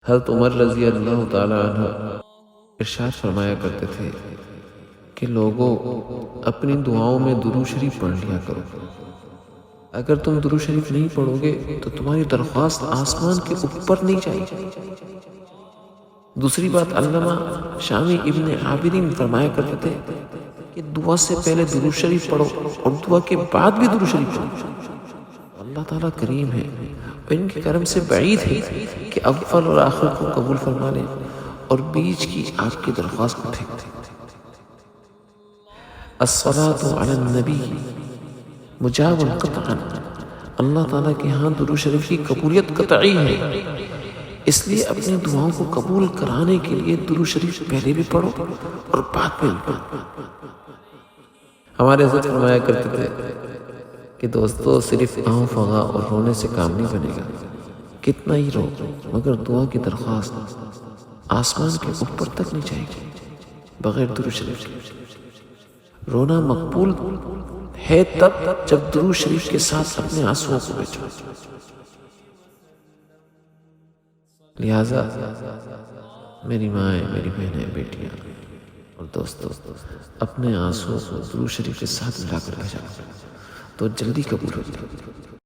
حضرت عمر رضی اللہ تعالیٰ عنہ ارشاد فرمایا کرتے تھے کہ لوگوں اپنی دعاؤں میں درود شریف پڑھ لیا کرو. اگر تم درود شریف نہیں پڑھو گے تو تمہاری درخواست آسمان کے اوپر نہیں جائے گی. دوسری بات علامہ شامی ابن عابدین فرمایا کرتے تھے کہ دعا سے پہلے درود شریف پڑھو اور دعا کے بعد بھی درود شریف پڑھو. اللہ تعالیٰ کریم ہے اور ان کے کرم سے بعید ہے کہ اول اور آخر کو قبول فرما لیں اور بیچ کی آپ کی درخواست کو پھینک دیں. الصلاۃ علی النبی مجاب قطعا. اللہ تعالیٰ کے ہاں درود شریف کی قبولیت قطعی ہے، اس لیے اپنی دعاؤں کو قبول کرانے کے لیے درود شریف پہلے بھی پڑھو اور بعد میں بھی پڑھو. ہمارے حضرت فرمایا کرتے تھے کہ دوستو صرف آہ فغاں اور رونے سے کام نہیں بنے گا. کتنا ہی رو مگر دعا کی درخواست آسمان کے اوپر تک نہیں جائے گی بغیر درود شریف کے. رونا مقبول ہے تب جب درود شریف کے ساتھ اپنے آنسوؤں کو بچو. لہٰذا میری مائیں، میری بہنیں، بیٹیاں اور دوستو اپنے آنسوؤں کو درود شریف کے ساتھ ملا کر بھیجا تو جلدی قبول ہوتی ہے.